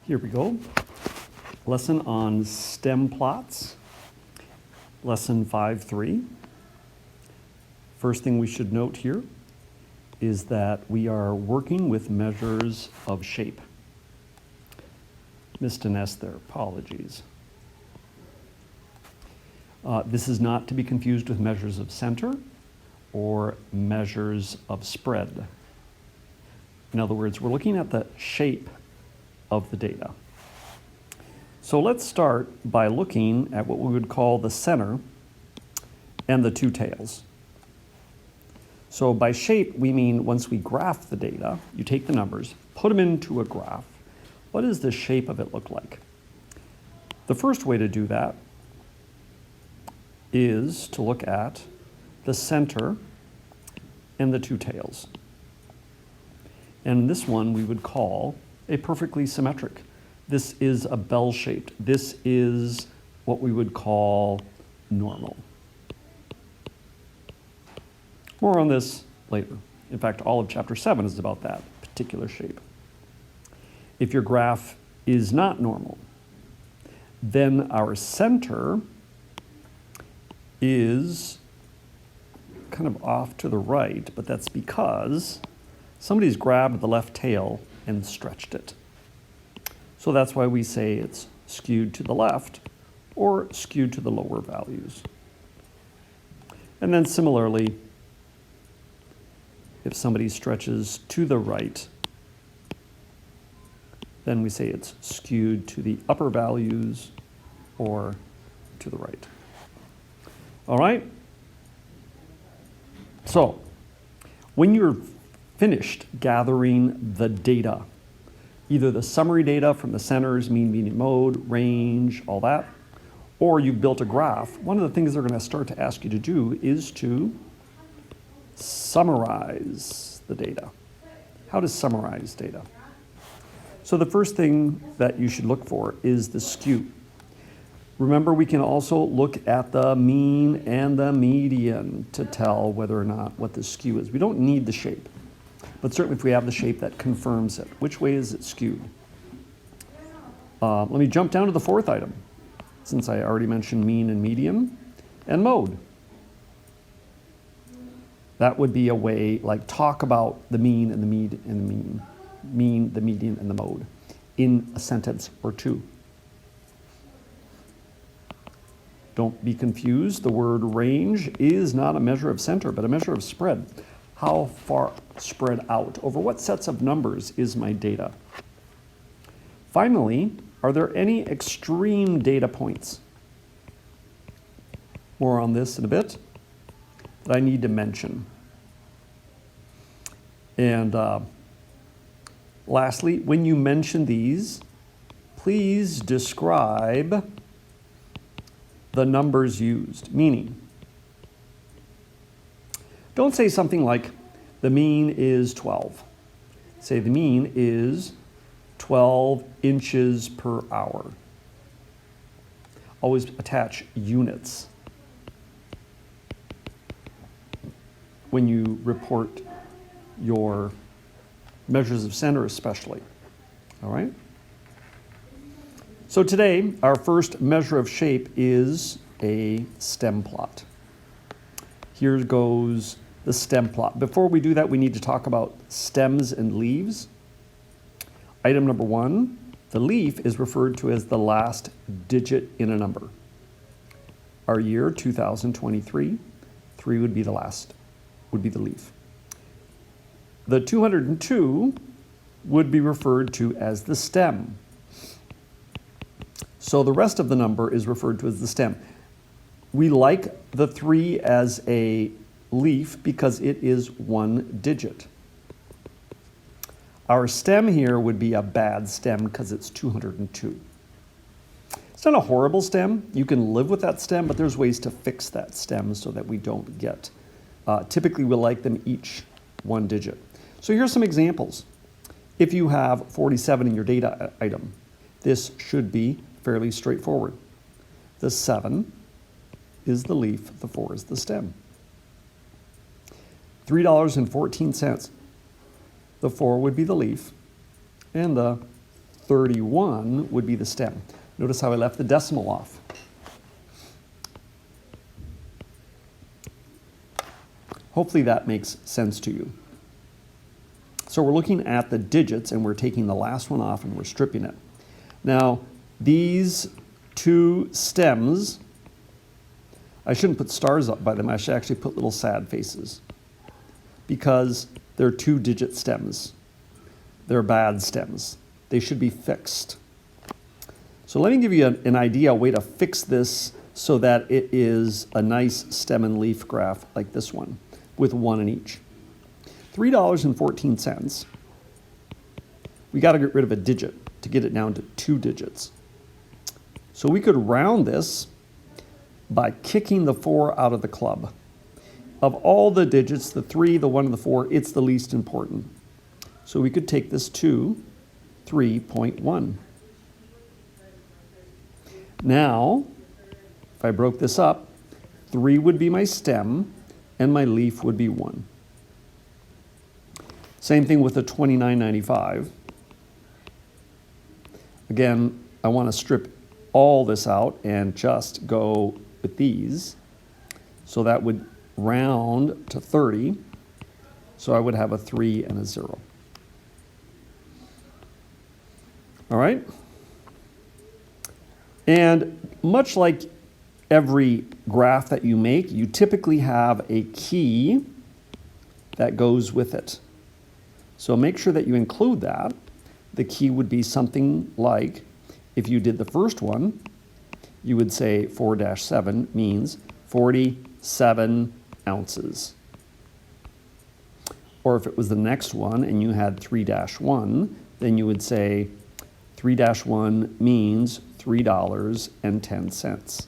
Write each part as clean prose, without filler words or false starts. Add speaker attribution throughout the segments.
Speaker 1: Here we go. Lesson on stem plots. Lesson 5.3. First thing we should note here is that we are working with measures of shape. Missed an S there, apologies. This is not to be confused with measures of center or measures of spread. In other words, we're looking at the shape of the data. So let's start by looking at what we would call the center and the two tails. So by shape, we mean once we graph the data, you take the numbers, put them into a graph. What does the shape of it look like? The first way to do that is to look at the center and the two tails. And this one we would call a perfectly symmetric. This is a bell-shaped. This is what we would call normal. More on this later. In fact, all of chapter 7 is about that particular shape. If your graph is not normal, then our center is kind of off to the right, but that's because somebody's grabbed the left tail and stretched it. So that's why we say it's skewed to the left or skewed to the lower values. And then similarly, if somebody stretches to the right, then we say it's skewed to the upper values or to the right. All right? So, when you're finished gathering the data, either the summary data from the centers, mean, median, mode, range, all that, or you've built a graph, one of the things they're going to start to ask you to do is to summarize the data. How to summarize data? So the first thing that you should look for is the skew. Remember, we can also look at the mean and the median to tell whether or not what the skew is. We don't need the shape, but certainly if we have the shape, that confirms it. Which way is it skewed? Let me jump down to the fourth item, since I already mentioned mean and median, and mode. That would be a way, like talk about the mean and the mean, the median, and the mode in a sentence or two. Don't be confused. The word range is not a measure of center, but a measure of spread. How far spread out? Over what sets of numbers is my data? Finally, are there any extreme data points? More on this in a bit that I need to mention. And lastly, when you mention these, please describe the numbers used, meaning, don't say something like, the mean is 12. Say the mean is 12 inches per hour. Always attach units when you report your measures of center especially, all right? So today, our first measure of shape is a stem plot. Here goes the stem plot. Before we do that, we need to talk about stems and leaves. Item number 1, the leaf is referred to as the last digit in a number. Our year, 2023, 3 would be the last, would be the leaf. The 202 would be referred to as the stem. So the rest of the number is referred to as the stem. We like the 3 as a leaf because it is one digit. Our stem here would be a bad stem because it's 202. It's not a horrible stem. You can live with that stem, but there's ways to fix that stem so that we don't get. Typically, we like them each one digit. So here's some examples. If you have 47 in your data item, this should be fairly straightforward. The 7 is the leaf, the 4 is the stem. $3.14. The 4 would be the leaf, and the 31 would be the stem. Notice how I left the decimal off. Hopefully that makes sense to you. So we're looking at the digits and we're taking the last one off and we're stripping it. Now, these two stems, I shouldn't put stars up by them, I should actually put little sad faces because they're 2-digit stems. They're bad stems. They should be fixed. So let me give you an idea, a way to fix this so that it is a nice stem and leaf graph like this one with 1 in each. $3.14. We got to get rid of a digit to get it down to 2 digits. So we could round this by kicking the 4 out of the club. Of all the digits, the 3, the 1, and the 4, it's the least important. So we could take this to 3.1. Now, if I broke this up, 3 would be my stem, and my leaf would be 1. Same thing with the $29.95. Again, I want to strip all this out and just go with these. So that would round to 30. So I would have a 3 and a 0. All right? And much like every graph that you make, you typically have a key that goes with it. So make sure that you include that. The key would be something like, if you did the first one, you would say 4-7 means 47 ounces. Or if it was the next one and you had 3-1, then you would say 3-1 means $3.10.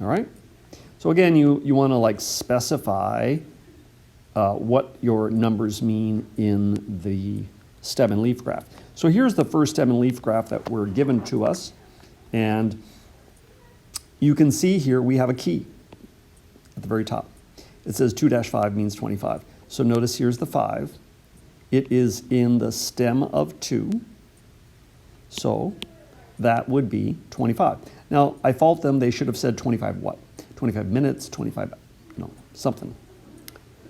Speaker 1: All right? So again, you want to like specify what your numbers mean in the stem and leaf graph. So here's the first stem and leaf graph that were given to us. And you can see here we have a key at the very top. It says 2-5 means 25. So notice here's the 5. It is in the stem of 2. So that would be 25. Now, I fault them. They should have said 25 what? 25 minutes, 25, no, something.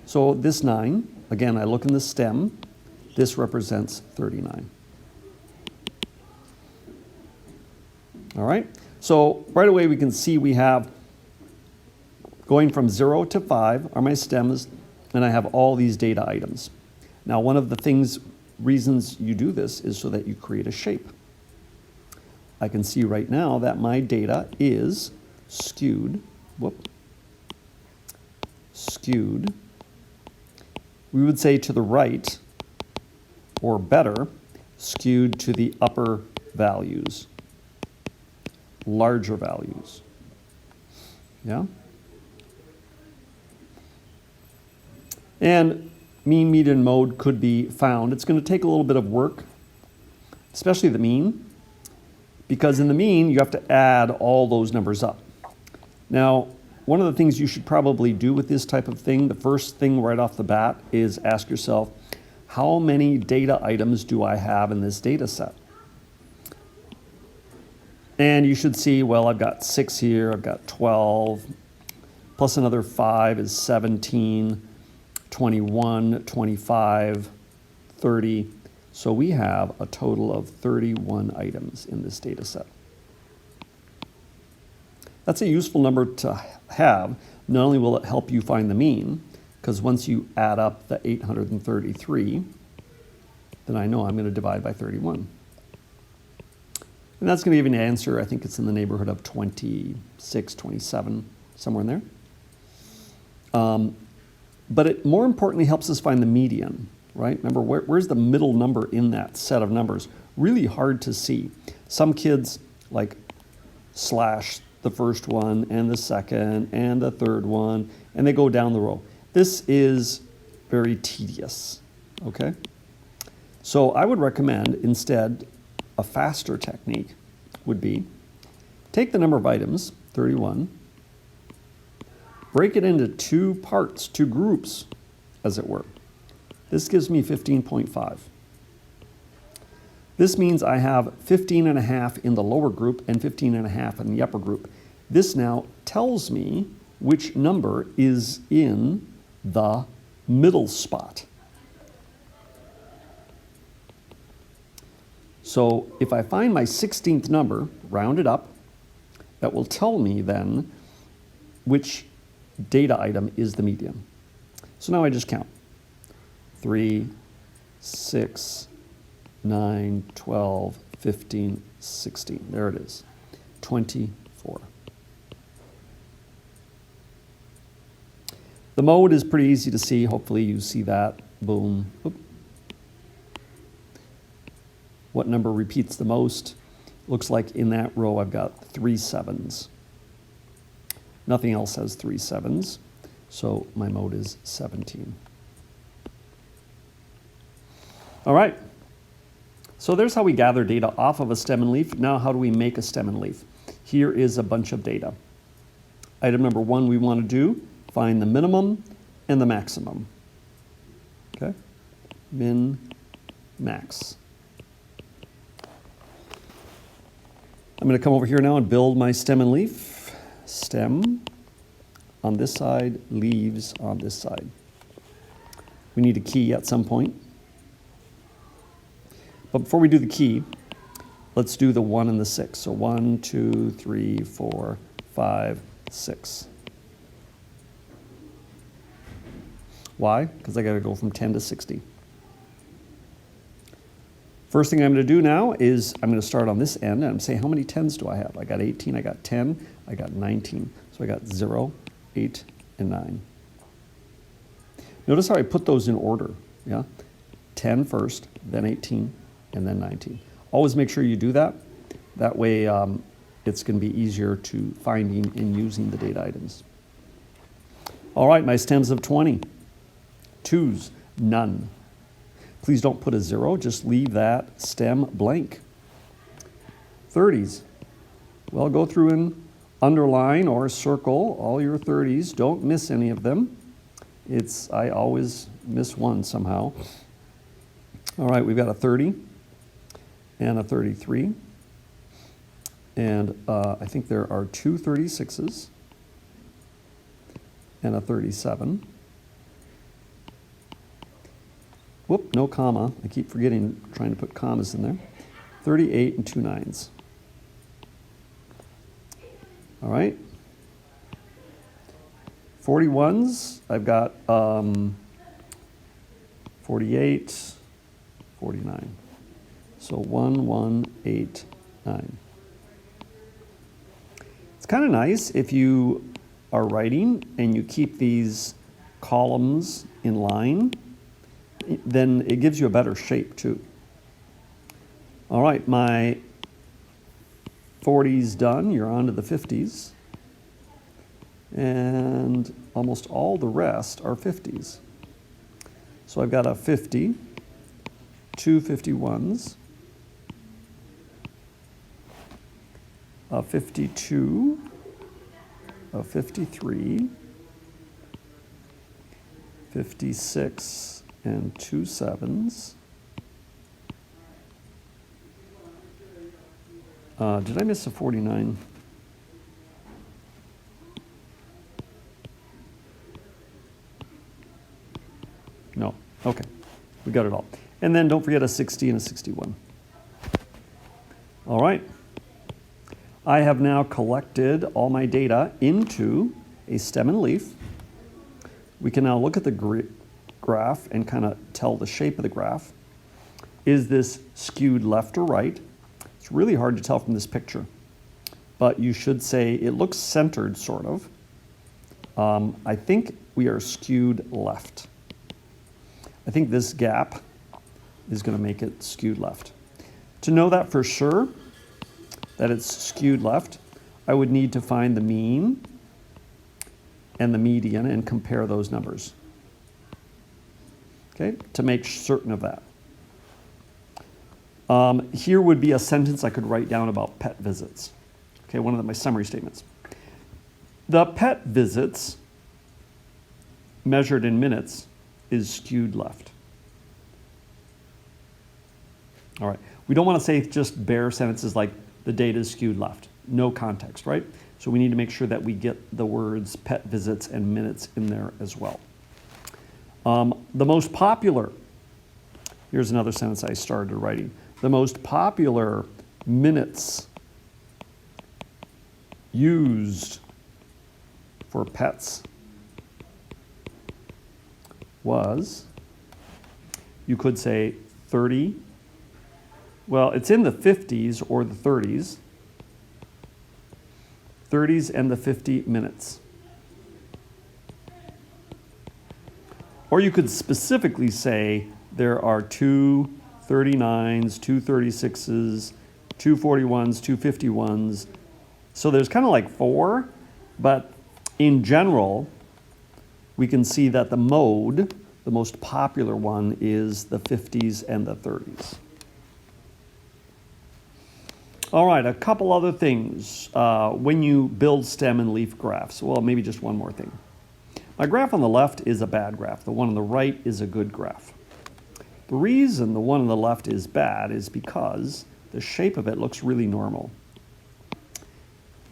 Speaker 1: So this 9, again, I look in the stem. This represents 39. All right? So right away we can see we have going from 0 to 5 are my stems, and I have all these data items. Now, one of the reasons you do this is so that you create a shape. I can see right now that my data is skewed. Skewed. We would say to the right, or better, skewed to the upper values, larger values. Yeah? And mean, median, mode could be found. It's going to take a little bit of work, especially the mean, because in the mean, you have to add all those numbers up. Now, one of the things you should probably do with this type of thing, the first thing right off the bat is ask yourself, how many data items do I have in this data set? And you should see, well, I've got 6 here, I've got 12, plus another 5 is 17, 21, 25, 30. So we have a total of 31 items in this data set. That's a useful number to have. Not only will it help you find the mean, because once you add up the 833, then I know I'm going to divide by 31. And that's going to give you an answer. I think it's in the neighborhood of 26, 27, somewhere in there. But it more importantly helps us find the median, right? Remember, where's the middle number in that set of numbers? Really hard to see. Some kids like slash the first one and the second and the third one, and they go down the row. This is very tedious, okay? So I would recommend instead a faster technique would be take the number of items, 31, break it into 2 parts, 2 groups, as it were. This gives me 15.5. This means I have 15.5 in the lower group and 15.5 in the upper group. This now tells me which number is in the middle spot. So if I find my 16th number, round it up, that will tell me then which data item is the median. So now I just count. 3, 6, 9, 12, 15, 16. There it is. 24. The mode is pretty easy to see. Hopefully you see that. Boom. Oop. What number repeats the most? Looks like in that row I've got 3 7s. Nothing else has 3 7s, so my mode is 17. All right, so there's how we gather data off of a stem and leaf. Now how do we make a stem and leaf? Here is a bunch of data. Item number 1 we want to do, find the minimum and the maximum. Okay, min, max. I'm going to come over here now and build my stem and leaf. Stem on this side, leaves on this side. We need a key at some point. But before we do the key, let's do the 1 and the 6. So 1, 2, 3, 4, 5, 6. Why? Because I got to go from 10 to 60. First thing I'm going to do now is I'm going to start on this end and I'm say how many 10s do I have? I got 18, I got 10, I got 19. So I got 0, 8, and 9. Notice how I put those in order. Yeah, 10 first, then 18, and then 19. Always make sure you do that. That way it's going to be easier to finding and using the data items. All right, my stems of 20. 2s, none. Please don't put a 0, just leave that stem blank. 30s, well, go through and underline or circle all your 30s. Don't miss any of them. I always miss one somehow. All right, we've got a 30 and a 33. And I think there are 2 36s and a 37. Whoop, no comma. I keep forgetting, trying to put commas in there. 38 and 2 9s. All right. 41s, I've got 48, 49. So 1, 1, 8, 9. It's kind of nice if you are writing and you keep these columns in line, then it gives you a better shape too. All right, my 40s done, you're on to the 50s. And almost all the rest are 50s. So I've got a 50, 2 51s, a 52, a 53, 56, and 2 7s. Did I miss a 49? No. Okay. We got it all. And then don't forget a 60 and a 61. All right. I have now collected all my data into a stem and leaf. We can now look at the graph and kind of tell the shape of the graph. Is this skewed left or right? It's really hard to tell from this picture, but you should say it looks centered, sort of. I think we are skewed left. I think this gap is going to make it skewed left. To know that for sure, that it's skewed left, I would need to find the mean and the median and compare those numbers. Okay, to make certain of that. Here would be a sentence I could write down about pet visits. Okay, one of my summary statements. The pet visits, measured in minutes, is skewed left. All right. We don't want to say just bare sentences like the data is skewed left. No context, right? So we need to make sure that we get the words pet visits and minutes in there as well. The most popular, here's another sentence I started writing. The most popular minutes used for pets was, you could say 30. Well, it's in the 50s or the 30s. 30s and the 50 minutes. Or you could specifically say there are two 39s, two 36s, two 41s, two 51s. So there's kind of like 4, but in general, we can see that the mode, the most popular one, is the 50s and the 30s. All right, a couple other things when you build stem and leaf graphs. Well, maybe just one more thing. My graph on the left is a bad graph. The one on the right is a good graph. The reason the one on the left is bad is because the shape of it looks really normal.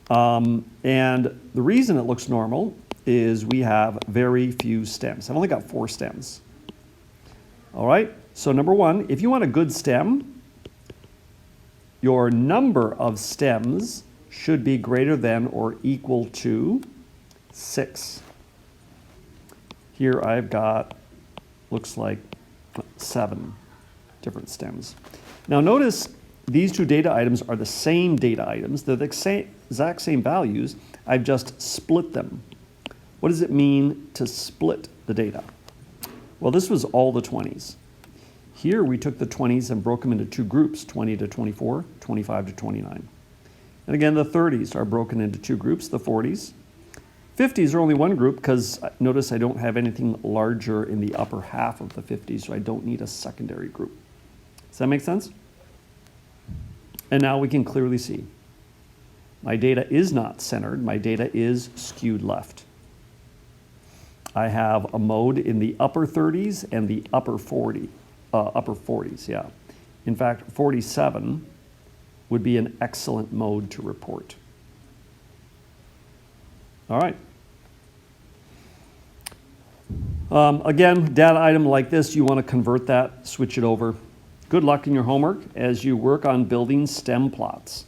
Speaker 1: And the reason it looks normal is we have very few stems. I've only got 4 stems. All right, so number one, if you want a good stem, your number of stems should be greater than or equal to 6. Here I've got, looks like 7 different stems. Now notice these 2 data items are the same data items. They're the exact same values. I've just split them. What does it mean to split the data? Well, this was all the 20s. Here we took the 20s and broke them into 2 groups, 20 to 24, 25 to 29. And again, the 30s are broken into 2 groups, the 40s. 50s are only one group because notice I don't have anything larger in the upper half of the 50s, so I don't need a secondary group. Does that make sense? And now we can clearly see my data is not centered. My data is skewed left. I have a mode in the upper 30s and the upper 40s, yeah. In fact, 47 would be an excellent mode to report. All right. Again, data item like this, you want to convert that, switch it over. Good luck in your homework as you work on building stem plots.